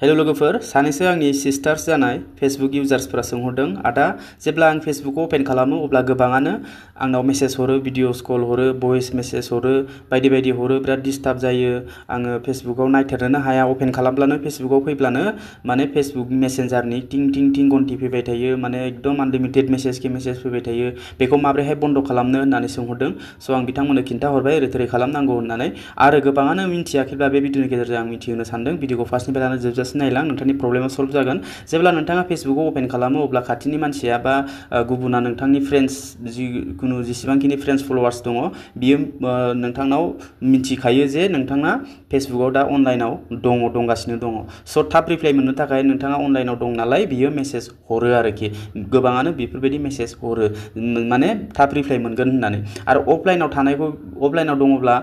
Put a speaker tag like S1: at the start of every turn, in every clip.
S1: hello लोगोफोर सानैसो आंनि सिस्टार्स जानाय फेसबुक इउजार्सफोरा सोंहरदों आदा जेब्ला आं फेसबुकखौ ओपन खालामो अब्ला गोबाङानो आंनाव मेसेज हरो भिडिअस कल हरो भइस मेसेज हरो बायदि बायदि हरो बिराद डिस्टार्ब जायो आङो फेसबुकाव नायथारनोनो हाया ओपन खालामब्लानो फेसबुकाव फैब्लानो माने फेसबुक मेसेन्जारनि टिं टिं टिं घन्टि फैबाय थायो माने एकदम आनलिमिटेड मेसेज के मेसेज फैबाय थायो बेखौ माब्रैहाय बन्द खालामनो होननानै सोंहरदों स' आं बिथांमोननो खिन्थाहरबाय ओरै थोरै खालामनांगौ होननानै आरो गोबाङानो मिन्थियाखैब्ला बे भिडिअनि गेजेरजों आं मिथिहोनो सानदों भिडिअखौ फार्स्टनिफ्राय लानानै जोबजासिम नायलां नोंथांनि प्रब्लेमा सल्भ जागोन जेब्ला नोंथाङा फेसबुकखौ ओपन खालामो अब्ला खाथिनि मानसिया बा गुबुना नोंथांनि फ्रेन्ड्स जिखुनु जेसेबांखिनि फ्रेन्ड्स फलोवार्स दङ बियो नोंथांनाव मिन्थिखायो जे नोंथाङा फेसबुकाव दा अनलाइनाव दंगासिनो दङ स' थाब रिप्लाइ मोननो थाखाय नोंथाङा अनलाइनाव दं नालाय बियो मेसेज हरो आरोखि गोबाङानो बेफोरबायदि मेसेज हरो माने थाब रिप्लाइ मोनगोन होननानै आरो अफलाइनाव दङब्ला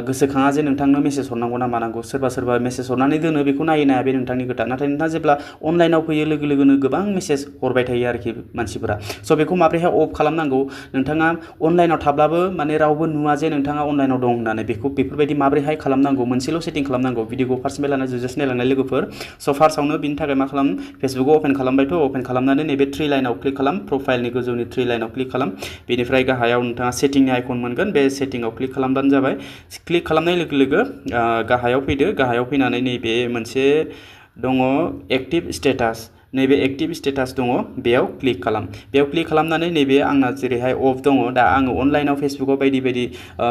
S1: गोसोखाङा जे नोंथांनो मेसेज हरनांगौ ना मानांगौ सोरबा मेसेज हरनानै दोनो बेखौ नायै नाया बे नोंथांनि खोथा नाथाय नोंथाङा जेब्ला अनलाइनाव फैयो लोगो लोगोनो गोबां मेसेज हरबाय थायो आरोखि मानसिफोरा स' बेखौ माब्रैहाय अफ खालामनांगौ नोंथाङा अनलाइनाव थाब्लाबो माने रावबो नुवा जे नोंथाङा अनलाइनाव दं होननानै बेफोरबायदि माब्रैहाय खालामनांगौ मोनसेल' सेटिं खालामनांगौ भिडिअखौ फार्स्टनिफ्राय लानानै जोबजासिम नायलांनाय लोगोफोर स' फार्स्टआवनो बिनि थाखाय मा खालाम फेसबुकखौ ओपन खालामबायथ' ओपन खालामनानै नैबे थ्रि लाइनाव क्लिक खालाम प्रफाइलनि गोजौनि थ्रि लाइनाव क्लिक खालाम बेनिफ्राय गाहायाव नोंथाङा सेटिंनि आइकन मोनगोन बे सेटिंआव क्लिक खालामबानो जाबाय क्लिक खालामनाय लोगो लोगो गाहायाव फैदो गाहायाव फैनानै नैबे मोनसे दङ एक्टिभ स्टेटास नैबे एक्टिभ स्टेटास दङ बेयाव क्लिक खालामनानै नैबे आंना जेरैहाय अफ दङ दा आङो अनलाइनाव फेसबुकाव बायदि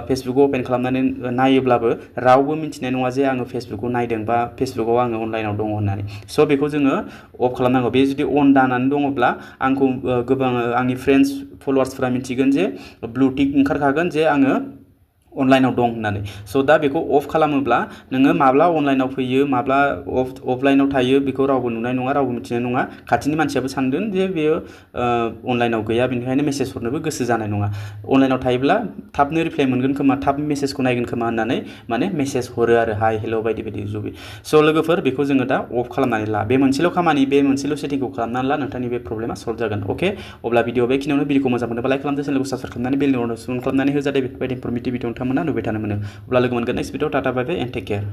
S1: फेसबुकखौ ओपन खालामनानै नायोब्लाबो रावबो मिन्थिनाय नङा जे आङो फेसबुकखौ नायदों बा फेसबुकाव आङो अनलाइनाव दङ होननानै स' बेखौ जोङो अफ खालामनांगौ बे जुदि अन जानानै दङब्ला आंखौ गोबां आंनि फ्रेन्ड्स फलोवार्सफोरा मिथिगोन जे ब्लु टिक ओंखारखागोन जे आङो अनलाइनाव दं होननानै स' दा बेखौ अफ खालामोब्ला नोङो माब्ला अनलाइनाव फैयो माब्ला अफलाइनाव थायो बेखौ रावबो नुनाय नङा रावबो मिथिनाय नङा खाथिनि मानसियाबो सानगोन जे बेयो अनलाइनाव गैया बेनिखायनो मेसेज हरनोबो गोसो जानाय नङा अनलाइनाव थायोब्ला थाबनो रिप्लाइ मोनगोन खोमा थाब मेसेजखौ नायगोन खोमा होननानै माने मेसेज हरो आरो हाय हेल' बायदि बायदि जुबि स' लोगोफोर बेखौ जोङो दा अफ खालामनानै ला बे मोनसेल' खामानि बे मोनसेल' सेटिंखौ खालामनानै ला नोंथांनि बे प्रब्लेमा सल्भ जागोन अके अब्ला बेखिनियावनो भिडिअखौ मोजां मोनोबा लाइक खालामदो चेनेलखौ साबस्क्राइब खालामनानै बेल नटिफिकेसन खालामनानै हो जाहाथे बेफोरबायदि इनफरमेटिभ भिडिअ नोंथांमोना नुबाय थानो मोनो अब्ला लोगो मोनगोन next video tata bye bye and take care